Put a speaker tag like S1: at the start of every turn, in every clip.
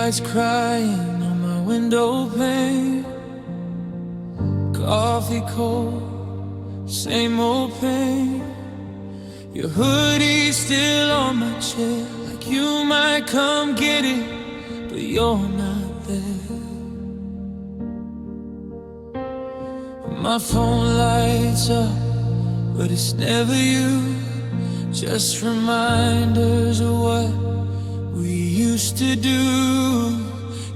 S1: Streetlights crying on my window pane. Coffee cold, same old pain. Your hoodie still on my chair, like you might come get it, but you're not there. My phone lights up, but it's never you. Just reminders of what we used to do.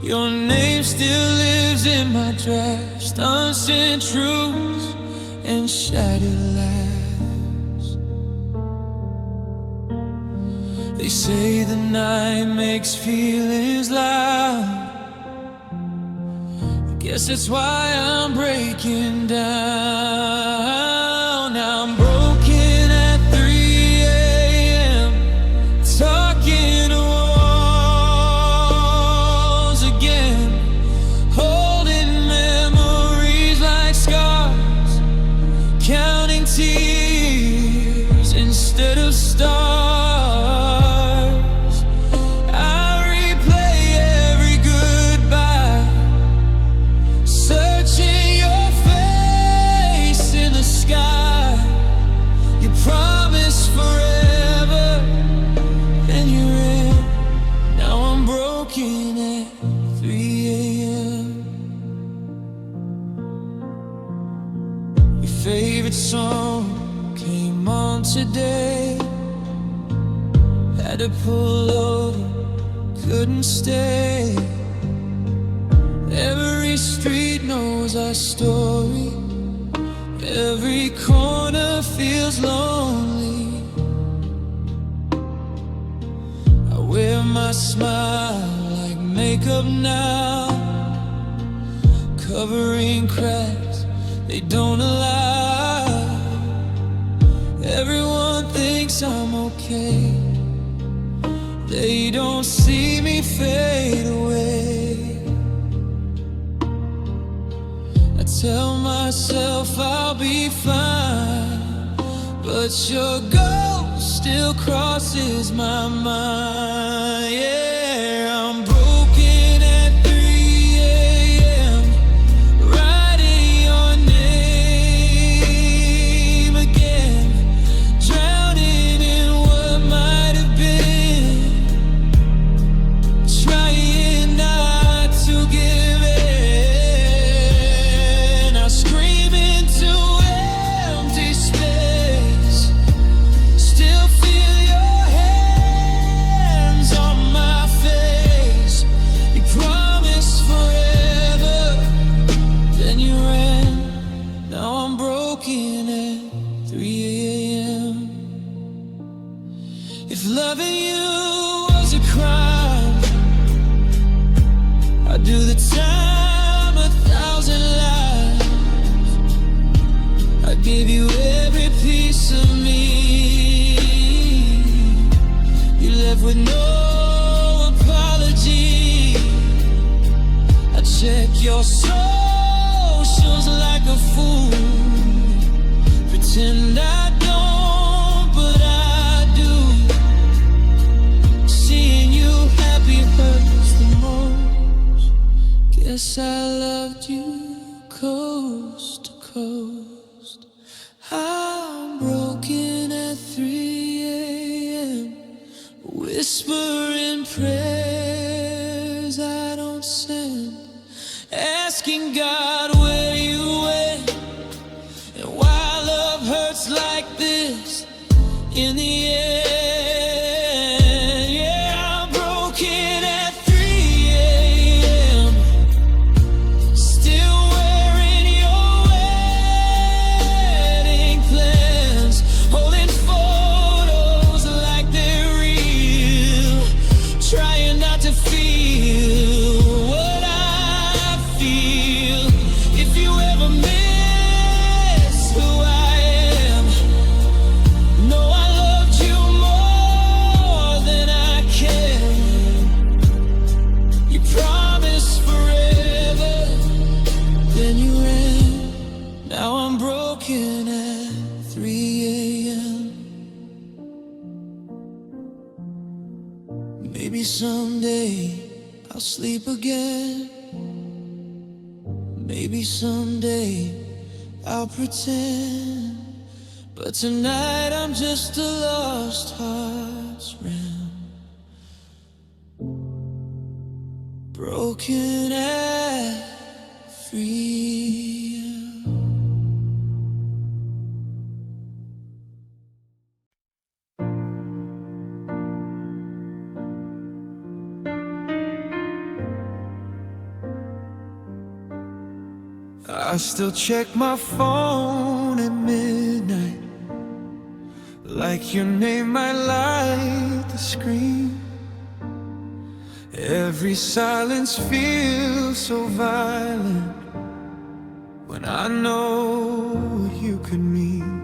S1: Your name still lives in my drafts, unsent truths and shattered laughs. They say the night makes feelings loud. I guess that's why I'm breaking down. Now I'm broken at 3 a.m. talking to walls again, holding memories like scars, counting tears instead of stars. Favorite song came on today. Had to pull over, couldn't stay. Every street knows our story. Every corner feels lonely. I wear my smile like makeup now, covering cracks they don't allow. Everyone thinks I'm okay. They don't see me fade away. I tell myself I'll be fine, but your ghost still crosses my mind. Yeah, I'm broken at 3 a.m. writing your name again, drowning in what might have been, trying not to give in. I scream into empty space, still feel your hands on my face. You promised forever, then you ran. Now I'm broken at 3 a.m. If loving you was a crime, I'd do the time 1,000 lives. I'd give you every piece of me. You left with no apology. I check your socials like a fool, pretend I don't, but I do. Seeing you happy hurts the most. Guess I loved you coast to coast. I'm broken at 3 a.m. whispering prayers I don't send, asking God where you went and why love hurts like this in the end. Yeah, I'm broken at 3 a.m. still wearing your wedding plans, holding photos like they're real, trying not to feel what I feel. If you ever miss who I am, know I loved you more than I can. You promised forever, then you ran. Now I'm broken at 3 a.m. Maybe someday I'll sleep again. Maybe someday I'll pretend, but tonight I'm just a lost heart's ram, broken and free. I still check my phone at midnight, like your name might light the screen. Every silence feels so violent when I know what you could mean.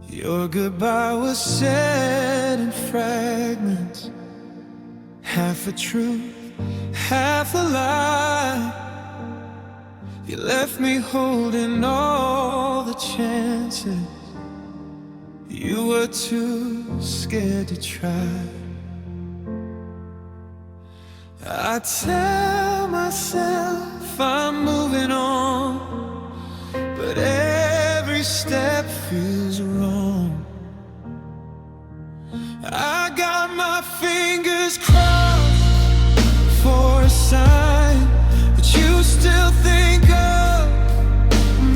S1: Your goodbye was said in fragments, half a truth, half a lie. You left me holding all the chances. You were too scared to try. I tell myself I'm moving on, but every step feels wrong. I got my fingers crossed for a sign that you still think of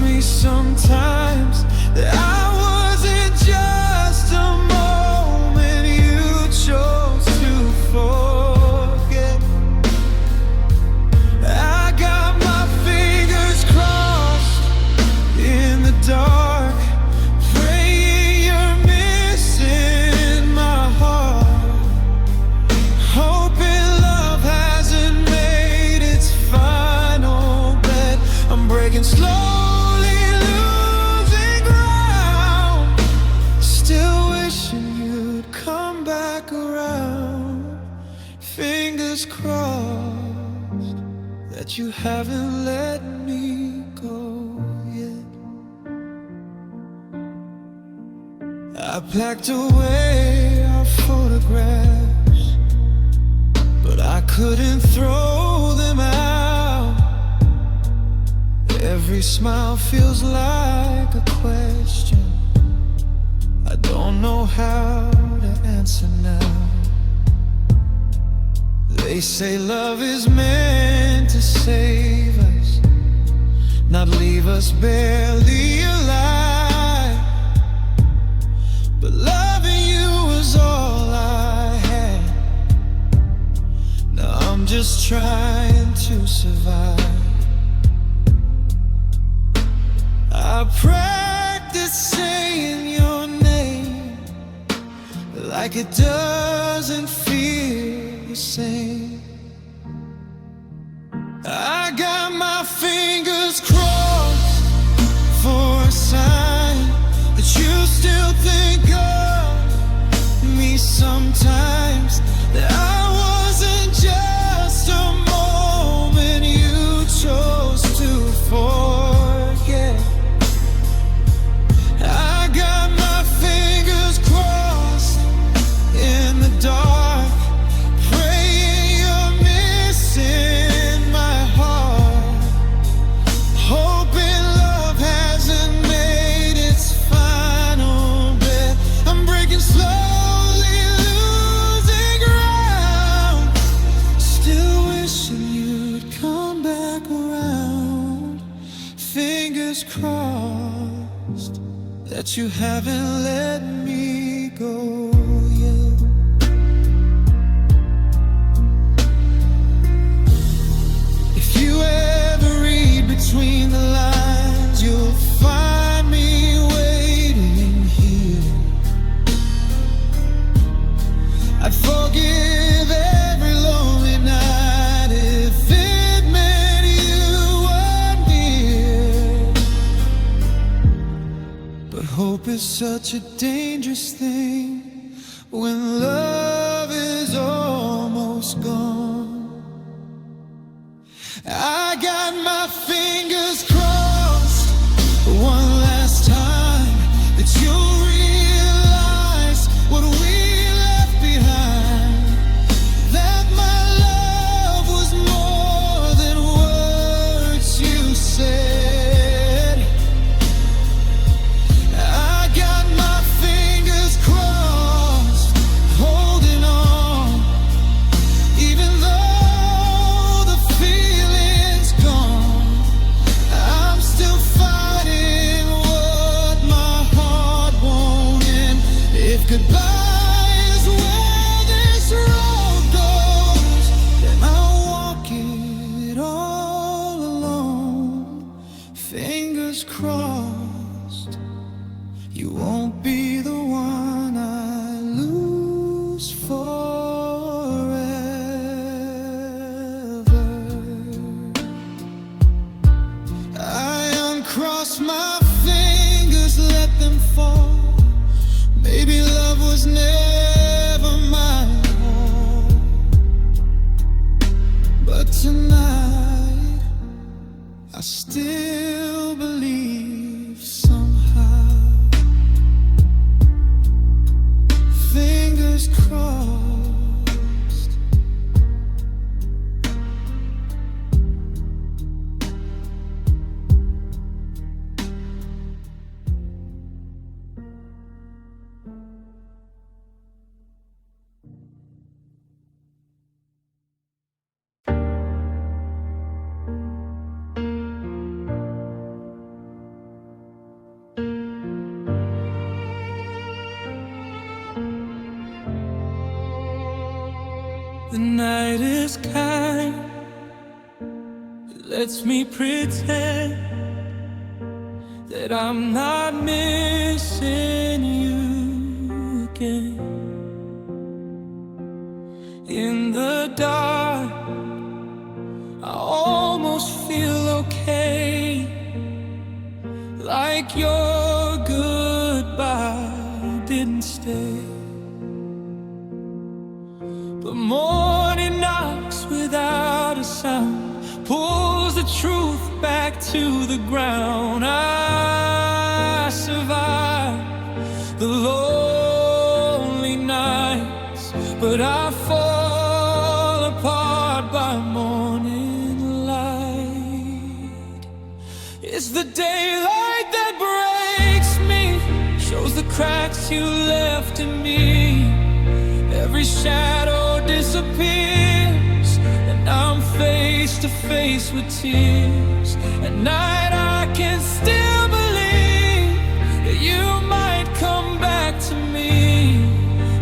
S1: me sometimes, that I wasn't just a moment you chose to forget. I got my fingers crossed in the dark, praying you're missing my heart, hoping love hasn't made its final bet. I'm breaking slowly, losing ground, still wishing you'd come back around. Fingers crossed that you haven't let me go yet. I packed away our photographs, but I couldn't throw them out. Every smile feels like a question I don't know how to answer now. They say love is meant to save us, not leave us barely alive. But loving you was all I had. Now I'm just trying to survive. I practice saying your name like it doesn't feel the same. I got my fingers crossed for a sign that you still think of me sometimes, that I wasn't just a moment you chose to forget. I got my fingers crossed in the dark, praying you're missing my heart, hoping love hasn't made its final bet. I'm breaking slowly, losing ground, still wishing you'd come back around. Fingers crossed that you haven't let me go yet. If you ever read between the lines, you'll find me waiting here. I'd forgive every lonely night if it meant you were near. But hope is such a dangerous thing when love is almost gone. I got my fingers crossed one last time that you'll realize what we left behind, that my crossed, you won't be the one I lose forever. I uncross my fingers, let them fall. Maybe love was never my all, but tonight I still believe somehow. Fingers crossed.
S2: The night is kind, it lets me pretend that I'm not missing you again. In the dark, I almost feel okay, like your goodbye didn't stay. But morning knocks without a sound, pulls the truth back to the ground. I survive the lonely nights, but I fall apart by morning light. It's the daylight that breaks me, shows the cracks you left in me. Every shadow disappears, and I'm face to face with tears. At night I can still believe that you might come back to me,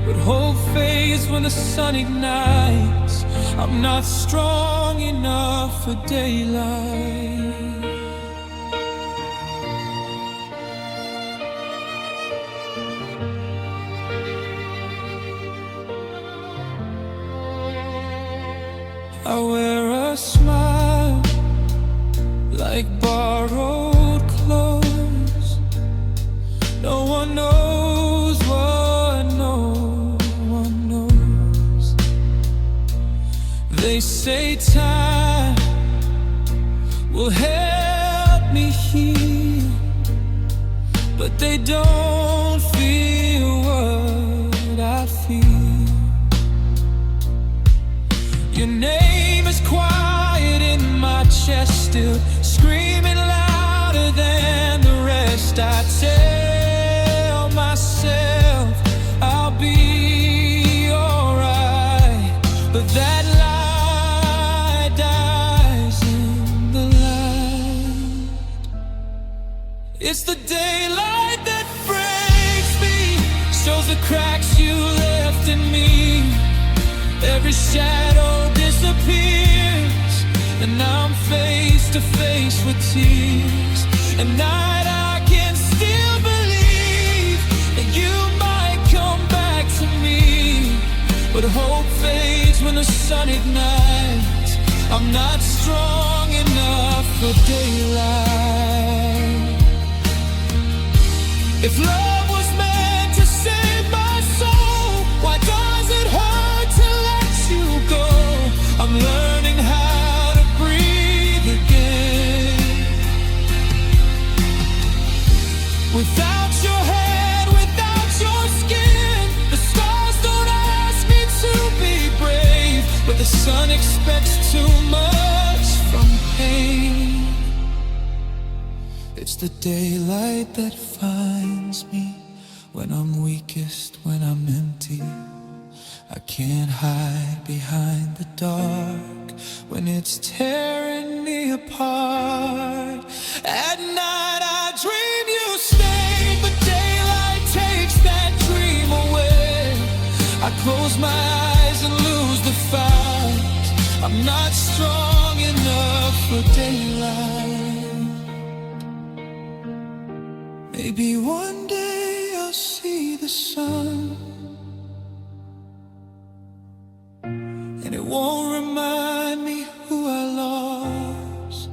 S2: but hope fades when the sun ignites. I'm not strong enough for daylight. I wear a smile like borrowed clothes. No one knows what no one knows. They say time will help me heal, but they don't feel what I feel. Your name is quiet in my chest, still screaming louder than the rest. I tell myself I'll be alright, but that lie dies in the light. It's the daylight that breaks me, shows the cracks you left in me. Every shadow disappears, and I'm face to face with tears. At night I can still believe that you might come back to me, but hope fades when the sun ignites. I'm not strong enough for daylight. If love was meant to save my soul, why does it hurt to let you go? I'm learning how to breathe again. Without your head, without your skin, the stars don't ask me to be brave, but the sun expects too much from pain. It's the daylight that finds me when I'm weakest, when I'm empty. I can't hide behind the dark when it's tearing me apart. At night I dream you stay, but daylight takes that dream away. I close my eyes and lose the fight. I'm not strong enough for daylight. Maybe one day I'll see the sun, and it won't remind me who I lost.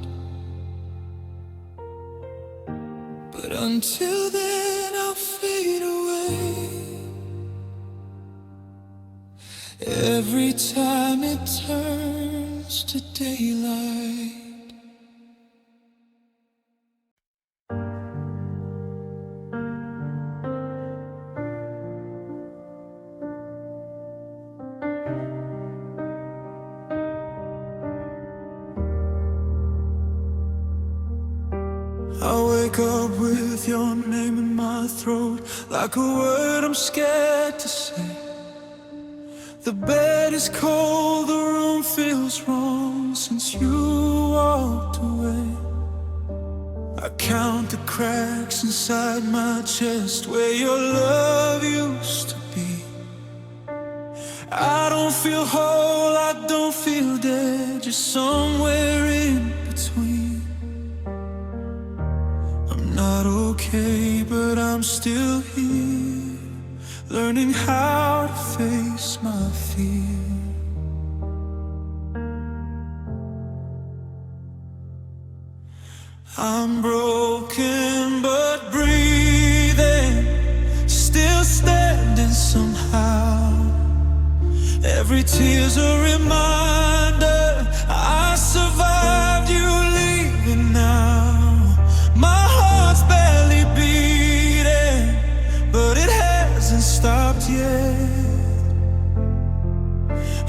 S2: But until then I'll fade away. Every time it turns to daylight. I wake up with your name in my throat, like a word I'm scared to say. The bed is cold, the room feels wrong since you walked away. I count the cracks inside my chest where your love used to be. I don't feel whole, I don't feel dead, just somewhere in between. I'm not okay, but I'm still here, learning how to face my fear. I'm broken but breathing, still standing somehow. Every tear's a reminder I survived you leaving now. My heart's barely beating, but it hasn't stopped yet.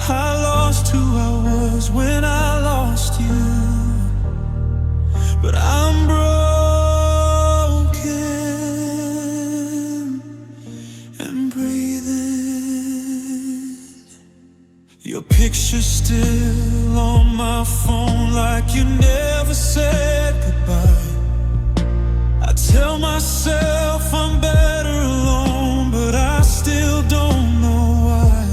S2: I lost who I was when I lost you, but I'm broken and breathing. Your picture's still on my phone, like you never said goodbye. I tell myself I'm better alone, but I still don't know why.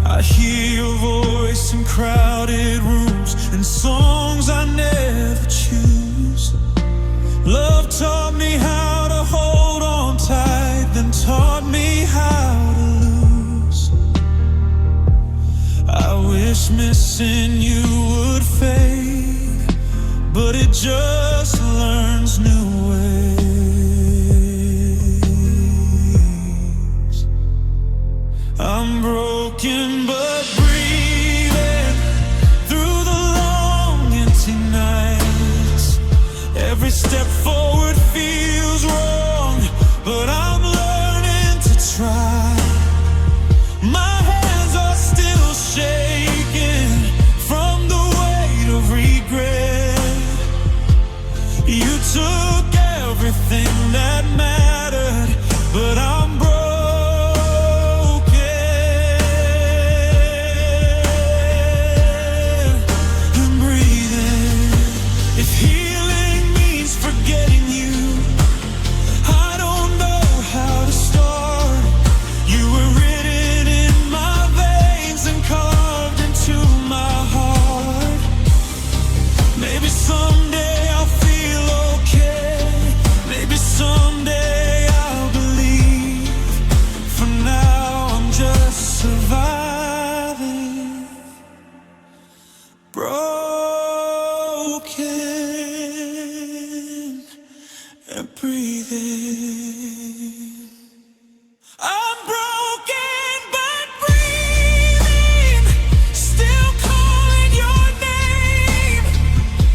S2: I hear your voice in crowded rooms and songs I never choose. Love taught me how to hold on tight, then taught me how to lose. I wish missing you would fade, but it just learns new ways. I'm broken but breathing through the long empty nights. Every step forward feels wrong, but I'm learning to try. My hands are still shaking from the weight of regret. You took everything that mattered, but I'm broken and breathing. If healing means forgetting you, I don't know how to start. You were written in my veins and carved into my heart. Maybe someday I'll feel okay, maybe someday I'll believe. For now I'm just surviving, broken and breathing. I'm broken but breathing, still calling your name,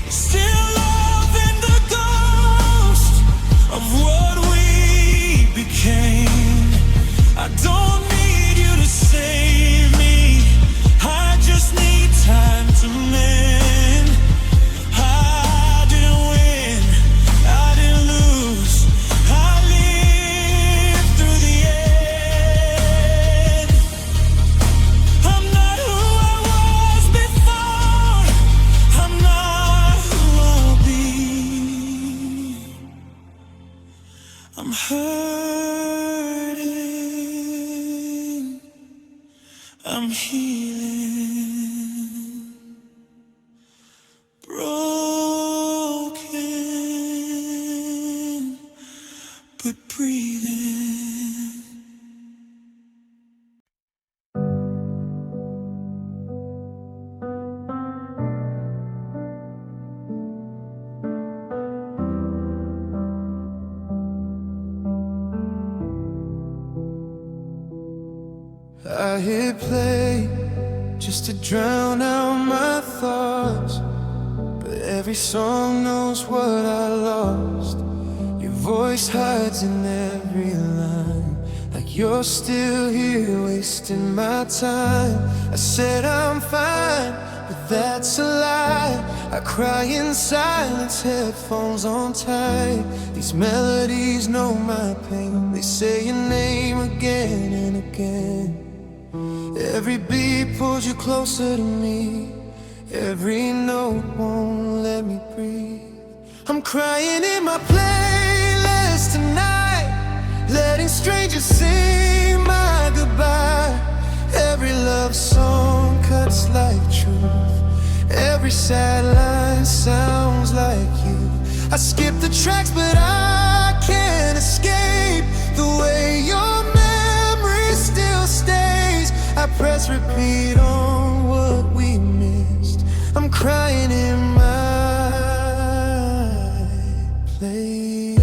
S2: still loving the ghost of what we became. I don't need you to save me, I just need time to mend. I didn't win, I didn't lose, I lived through the end. I'm not who I was before, I'm not who I'll be. I'm hurting, I'm healing, broken breathing. I hit play just to drown out my thoughts, but every song knows what I lost. Your voice hides in every line, like you're still here wasting my time. I said I'm fine, but that's a lie. I cry in silence, headphones on tight. These melodies know my pain, they say your name again and again. Every beat pulls you closer to me, every note won't let me breathe. I'm crying in my playlist tonight, letting strangers sing my goodbye. Every love song cuts like truth, every sad line sounds like you. I skip the tracks but I can't escape the way your memory still stays. I press repeat on what we missed. I'm crying in my playlist.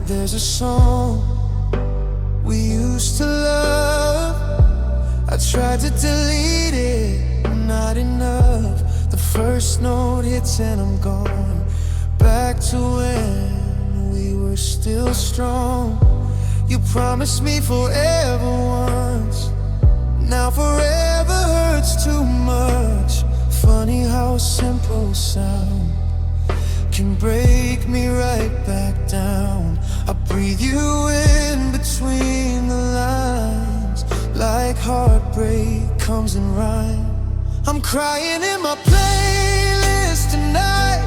S2: There's a song we used to love, I tried to delete it, not enough. The first note hits and I'm gone, back to when we were still strong. You promised me forever once, now forever hurts too much. Funny how simple sound can break me right back down. I breathe you in between the lines, like heartbreak comes in rhyme. I'm crying in my playlist tonight,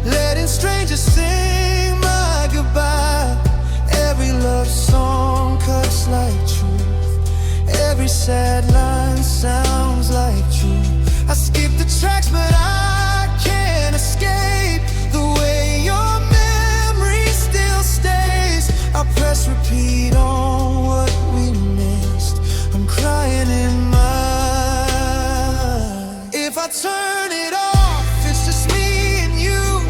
S2: letting strangers sing my goodbye. Every love song cuts like truth, every sad line sounds like truth. I skip the tracks but I can't escape the way your memory still stays. I press repeat on what we missed. I'm crying in my. If I turn it off, it's just me and you,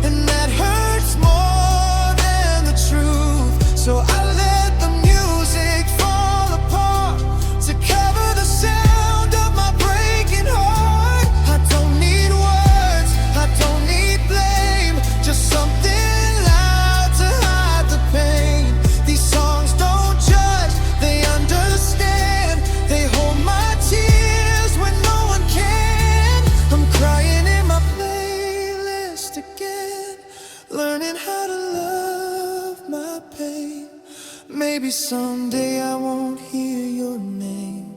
S2: and that hurts more than the truth. So I let the music fall apart to cover the sound of my breaking heart. I don't need words, I don't need blame, just something loud to hide the pain. These songs don't judge, they understand. They hold my tears when no one can. I'm crying in my playlist again, learning how to love my pain. Maybe someday I won't hear your name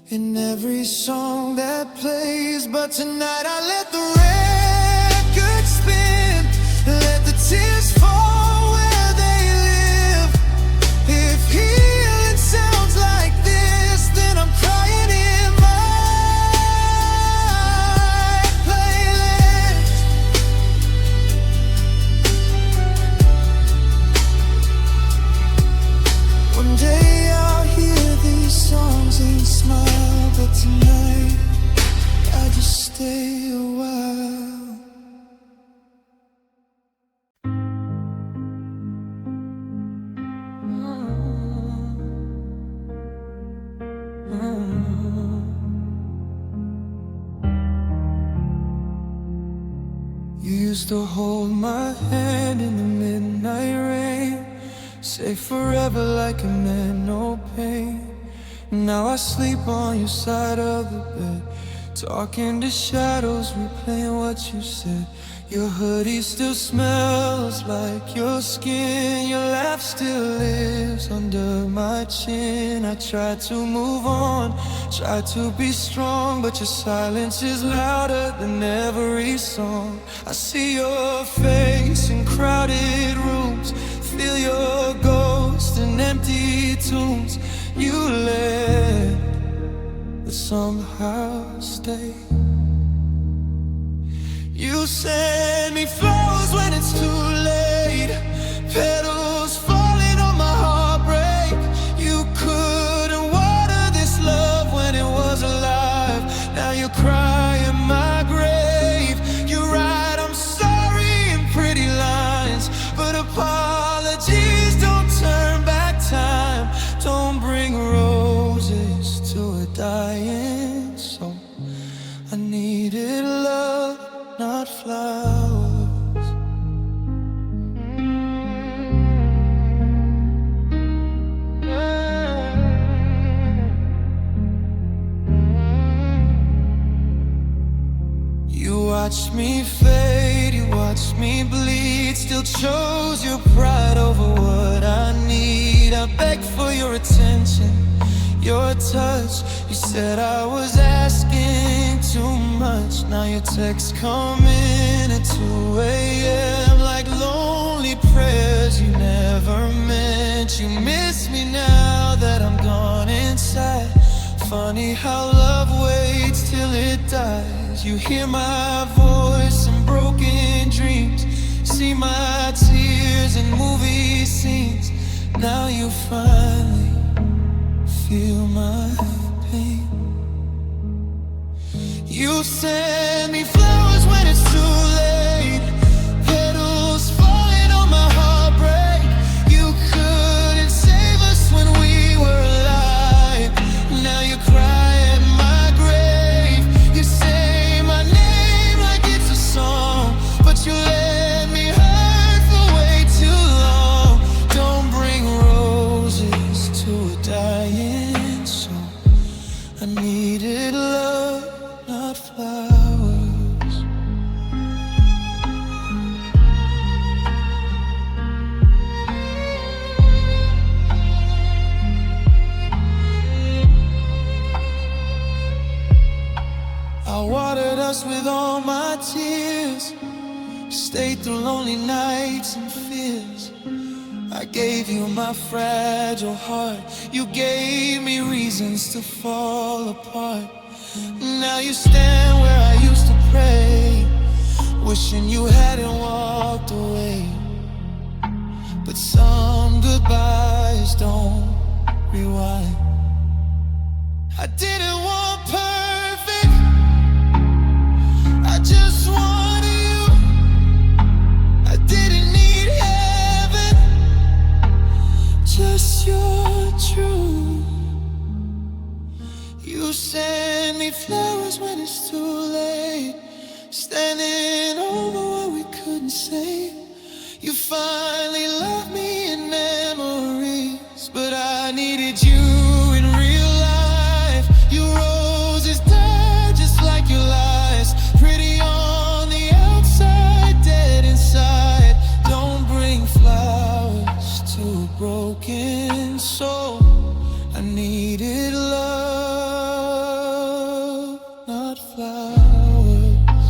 S2: in every song that plays, but tonight I let the record spin, let the tears fall where they live. If healing sounds like this, then I'm crying in my playlist. One day I'll hear these songs and smile, but tonight I just stay a while. You used to hold my hand in the midnight rain, say forever like it meant no pain. Now I sleep on your side of the bed, talking to shadows, replaying what you said. Your hoodie still smells like your skin, your laugh still lives under my chin. I try to move on, try to be strong, but your silence is louder than every song. I see your face in crowded rooms, feel your ghost in empty tunes you led that somehow stay. You send me flowers when it's too late, petals falling on my heartbreak. You couldn't water this love when it was alive. Now you cry in my grave. You write I'm sorry in pretty lines, but apologies don't turn back time. Don't bring roses to a dying soul. I needed love, not flowers. You watched me fade, you watched me bleed, still chose your pride over what I need. I begged for your attention, your touch. You said I was asking too much. Now your texts come in at 2 a.m. like lonely prayers you never meant. You miss me now that I'm gone inside. Funny how love waits till it dies. You hear my voice in broken dreams, see my tears in movie scenes. Now you finally feel my pain. You send me flowers when it's too late, petals falling on my heartbreak. You couldn't save us when we were alive. Now you cry at my grave. You say my name like it's a song, but you let me hurt for way too long. Don't bring roses to a dying soul. I needed love, not flowers. I watered us with all my tears, stayed through lonely nights and fears. I gave you my fragile heart, you gave me reasons to fall apart. Now you stand where I used to pray, wishing you hadn't walked away. But some goodbyes don't rewind. I didn't want perfect, I just wanted you. I didn't need heaven, just your truth. You send me flowers when it's too late, standing over what we couldn't say. You finally love me in memories, but I needed you in real life. Your roses died just like your lies, pretty on the outside, dead inside. Don't bring flowers to a broken soul. I needed love, not flowers.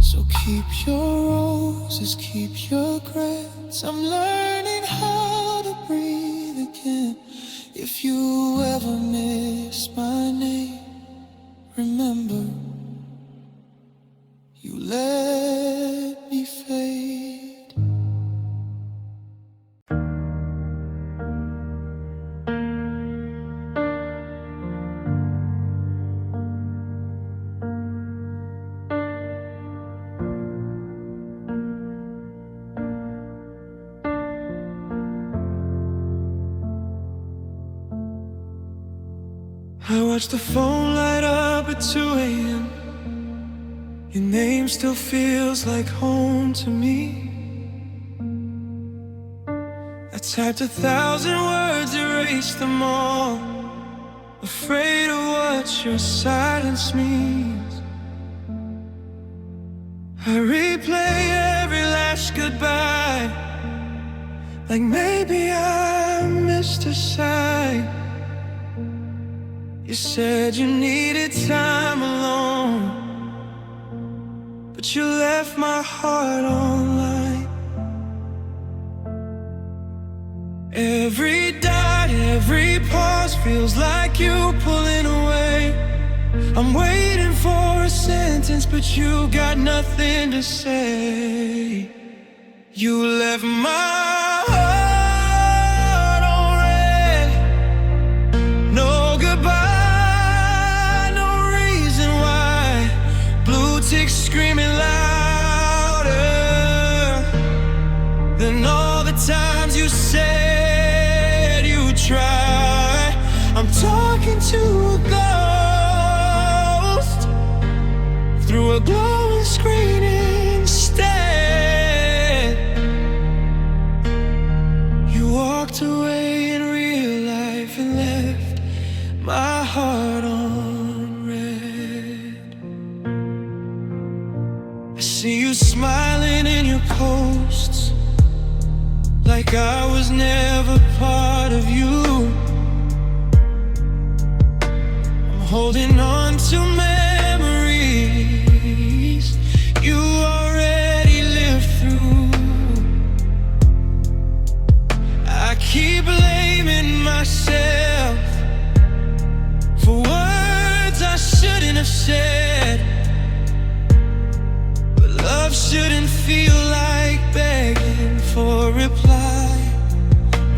S2: So keep your roses, keep your grants. I'm learning how to breathe again. If you ever miss my name, remember, you let me fade. I watch the phone light up at 2 a.m. Your name still feels like home to me. I typed 1,000 words, erased them all, afraid of what your silence means. I replay every last goodbye, like maybe I missed a sign. You said you needed time alone, but you left my heart online. Every dot, every pause feels like you pulling away. I'm waiting for a sentence, but you got nothing to say. You left my heart on red. No goodbye, no reason why. Blue ticks screaming louder than all the times you said you try. I'm talking to a ghost through a glowing screen instead. You walked away in real life and left my heart on red. I see you smiling in your posts, like I was never part of you. I'm holding on to memories you already lived through. I keep blaming myself for words I shouldn't have said, but love shouldn't feel like begging for a reply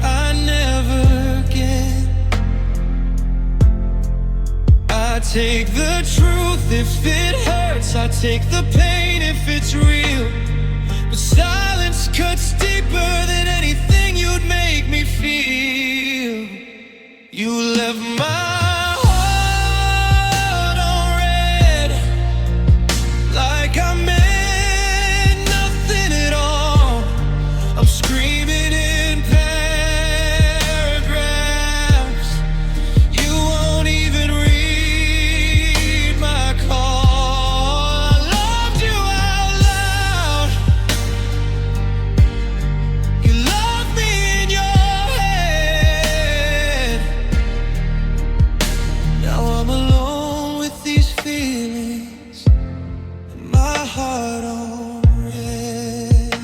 S2: I never get. I take the truth if it hurts, I take the pain if it's real, but silence cuts deeper than anything you'd make me feel. You left my heart on red, like I meant nothing at all. I'm screaming in paragraphs. You won't even read my call. I loved you out loud. You loved me in your head. Now I'm alone with these feelings and my heart on red.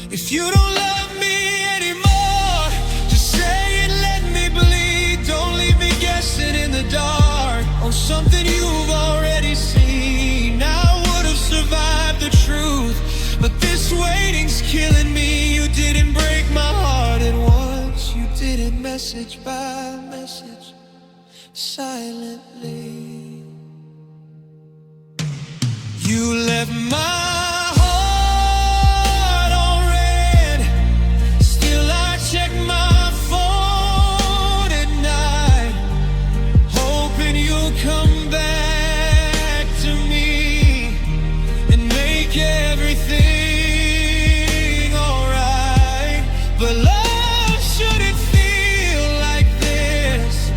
S2: If you don't love me anymore, just say it, let me bleed. Don't leave me guessing in the dark on something you've already seen. I would have survived the truth, but this waiting's killing me. You didn't break my heart at once. You did it message by message, silently. You left my heart on red. Still I check my phone at night, hoping you'll come back to me and make everything alright. But love shouldn't feel like this,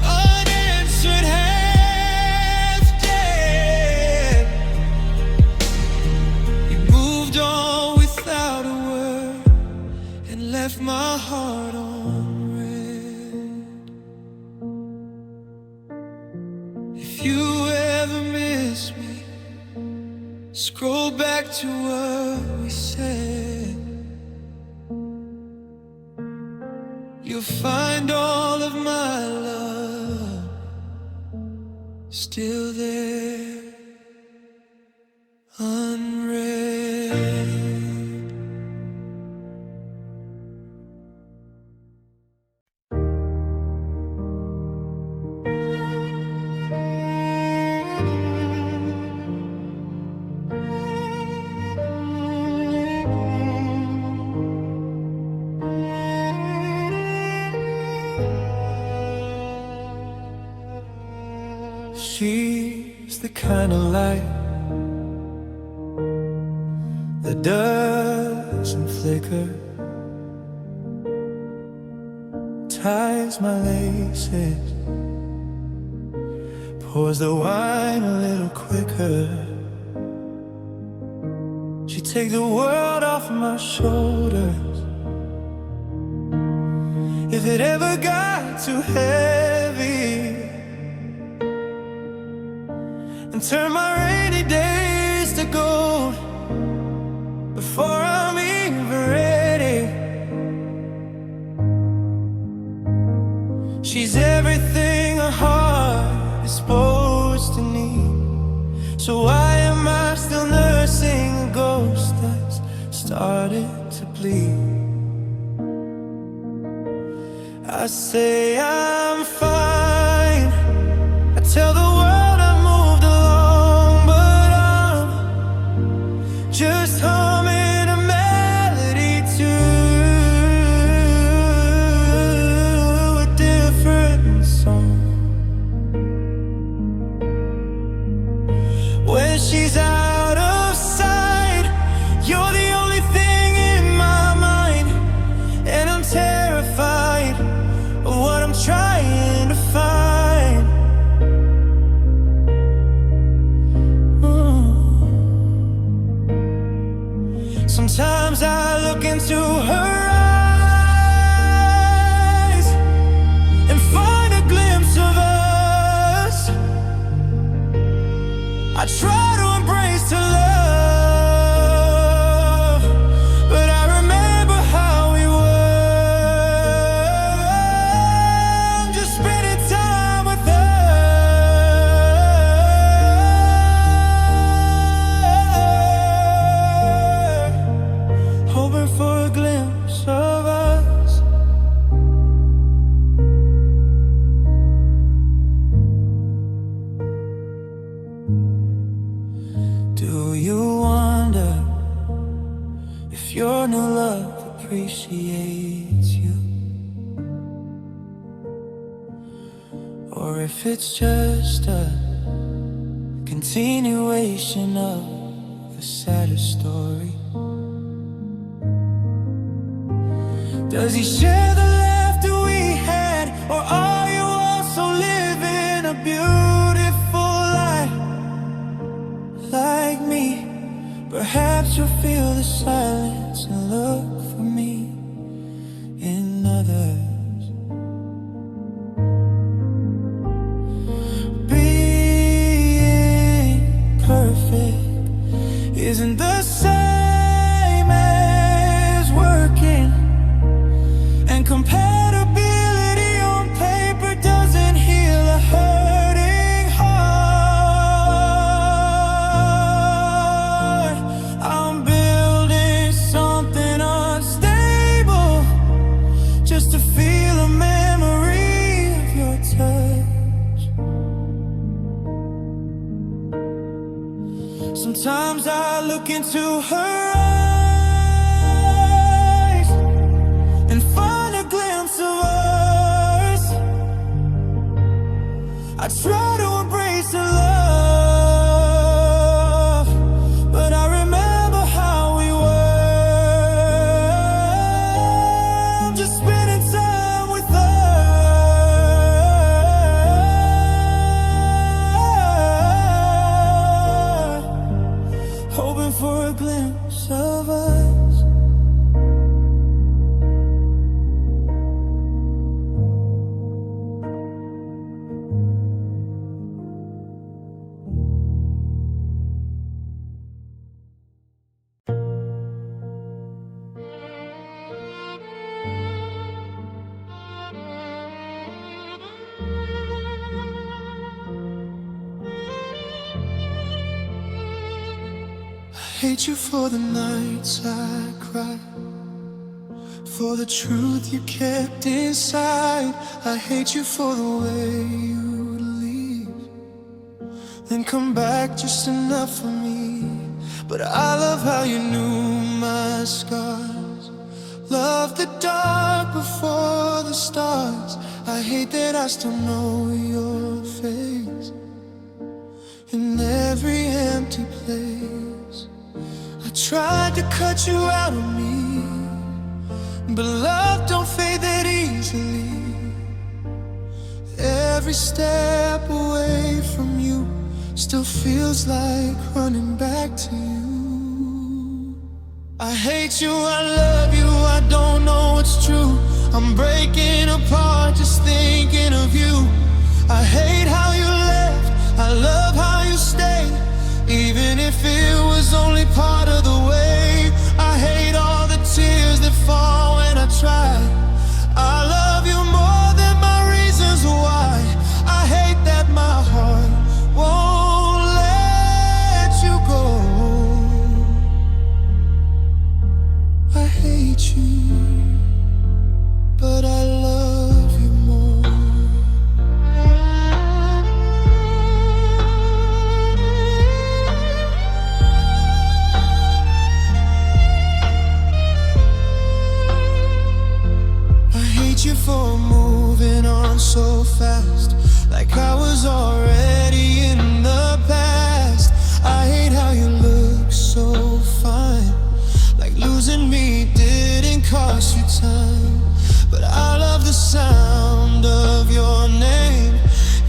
S2: unanswered, half dead. You moved on without a word and left my heart on red. If you ever miss me, scroll back to what we said. You'll find all of my love still there, unread. She's the kind of light that doesn't flicker, ties my laces, pours the wine a little quicker. She take the world off my shoulders If it ever got too heavy and turn my rainy days to gold before I'm even ready. She's everything a heart is supposed to need. So why am I still nursing a ghost that's started to bleed? I say I'm fine, I tell the world I moved along, but I'm just humming a melody to a different song. When she's out of sight, you're the only thing in my mind, and I'm terrified of what I'm trying to find. Sometimes I look into her eyes and find a glimpse of us. I try to embrace her love, but I remember how we were, just spending time with her, hoping for a glimpse of us. Do you wonder if your new love appreciates you, or if it's just a continuation of a sadder story? Does he share the laughter we had, or are you also living a beautiful life like me? Perhaps you'll feel the silence and look for me in others. Being perfect isn't the same as working, and compatibility on paper doesn't heal a hurting heart. I'm building something unstable just to feel a memory of your touch. Sometimes I look into her eyes and find a glimpse of us. I try to embrace her love, but I remember how we were, just spending time with her, hoping for a glimpse of us. I hate you for the nights I cried, for the truth you kept inside. I hate you for the way you'd leave, then come back just enough for me. But I love how you knew my scars, loved the dark before the stars. I hate that I still know your face in every empty place. I tried to cut you out of me, but love don't fade that easily. Every step away from you still feels like running back to you. I hate you, I love you, I don't know what's true. I'm breaking for moving on so fast, like I was already in the past. I hate how you look so fine, like losing me didn't cost you time. But I love the sound of your name,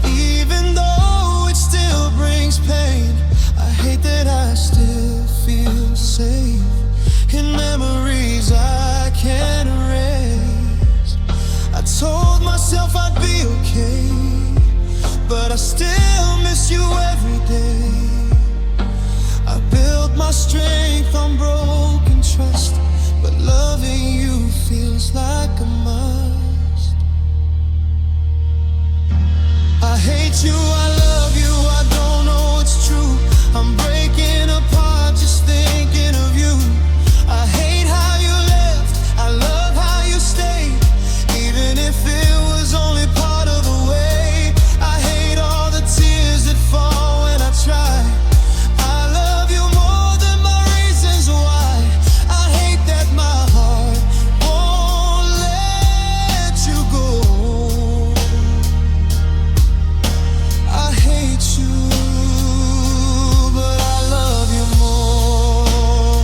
S2: even though it still brings pain. I hate that I still feel safe in memories I can't erase. I told myself I'd be okay, but I still miss you every day. I built my strength on broken trust, but loving you feels like a must. I hate you, I love you, I don't know it's true. I'm breaking apart just thinking of you. I hate how you left, I love how you stayed, even if it was only part of the way. I hate all the tears that fall when I try. I love you more than my reasons why. I hate that my heart won't let you go. I hate you, but I love you more.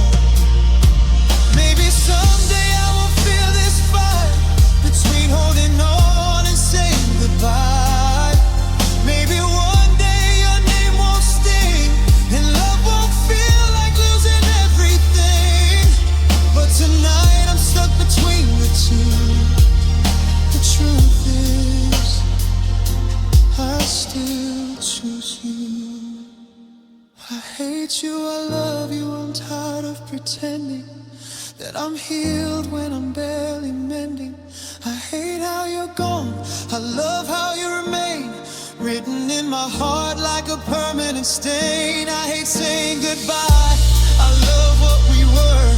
S2: Maybe someday I will feel this fight between holding on and saying goodbye. Maybe one day your name won't sting and love won't feel like losing everything. But tonight I'm stuck between the two. The truth is, I still choose you. I hate you, I love you, I'm tired of pretending that I'm healed when I'm barely mending. I hate how you're gone, I love how you remain, written in my heart like a permanent stain. I hate saying goodbye, I love what we were.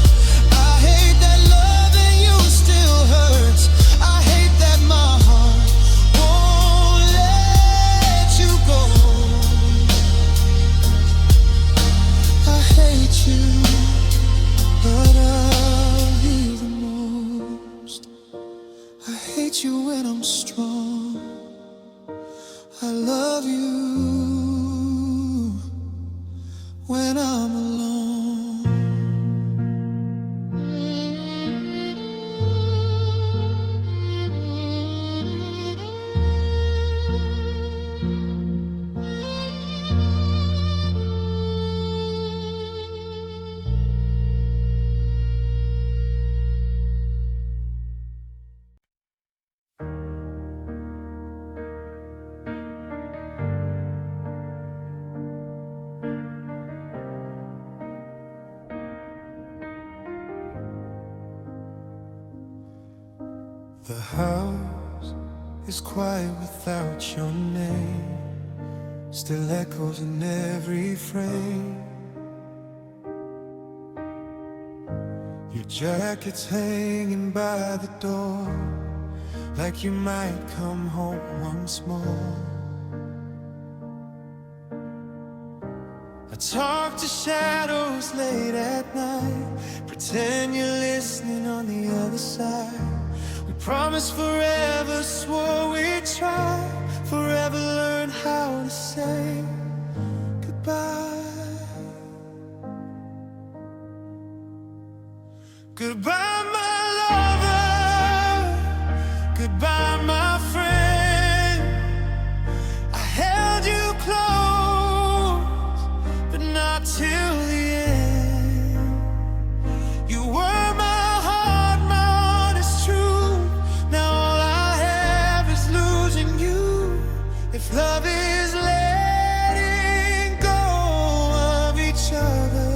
S2: I hate that loving you still hurts. I hate that my heart won't let you go. I hate you, but I'll heal the most. I hate you when I'm strong. I love you when I'm alone. The house is quiet without your name, still echoes in every frame. Your jacket's hanging by the door, like you might come home once more. I talk to shadows late at night, pretend you're listening on the other side. We promised forever, swore we'd try, forever learn how to say goodbye. Goodbye, my lover, goodbye, my friend. I held you close, but not till the end. You were my heart, my honest truth. Now all I have is losing you. If love is letting go of each other,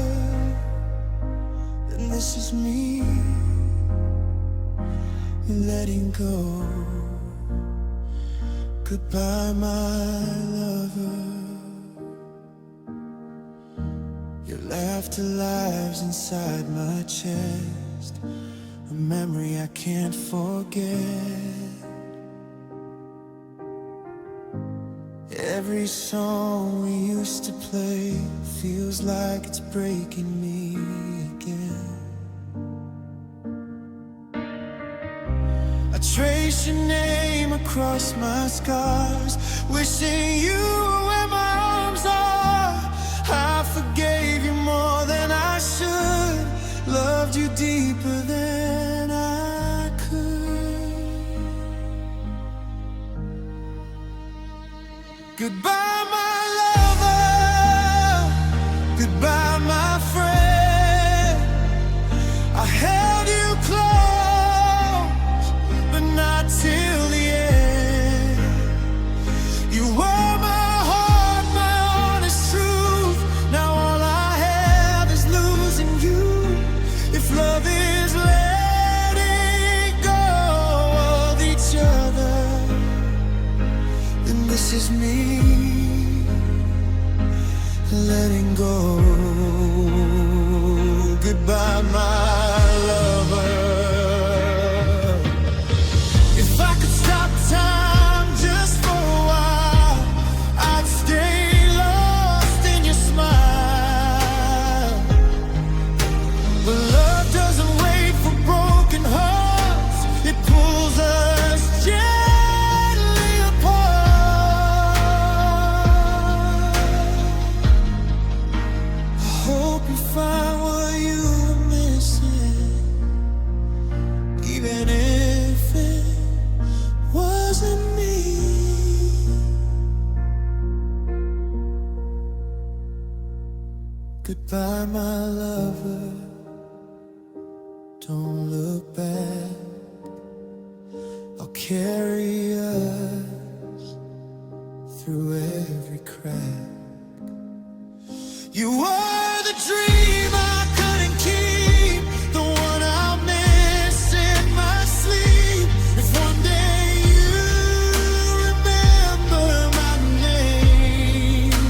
S2: then this is me letting go. Goodbye, my lover. Your laughter lives inside my chest, a memory I can't forget. Every song we used to play feels like it's breaking me again. I trace your name across my scars, wishing you were where my arms are. I forgave you more than I should, loved you deeper than I could. Goodbye, my lover. Goodbye, my friend. I held you close, but not till the end. You were my heart, my honest truth. Now all I have is losing you. If love is letting go of each other, then this is me letting go. Goodbye, my lover. If I could stop time just for a while, I'd stay lost in your smile. But love doesn't wait for broken hearts, it pulls us gently apart. I hope you find what you were missing, even if it wasn't me. Goodbye, my lover. Don't look back. I'll carry us through every crack. You were the dream I couldn't keep, the one I'll miss in my sleep. If one day you remember my name,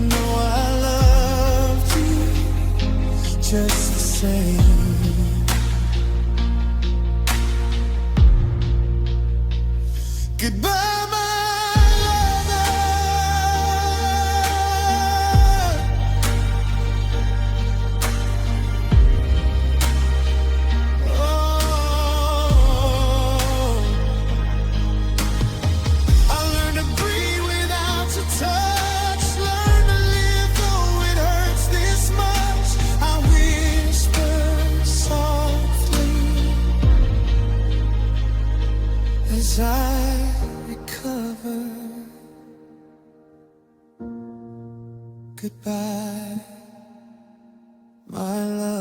S2: know I loved you just the same. Goodbye, my lover. Oh, I learned to breathe without your touch, learn to live though it hurts this much. I whisper softly as I recover. Goodbye, my love.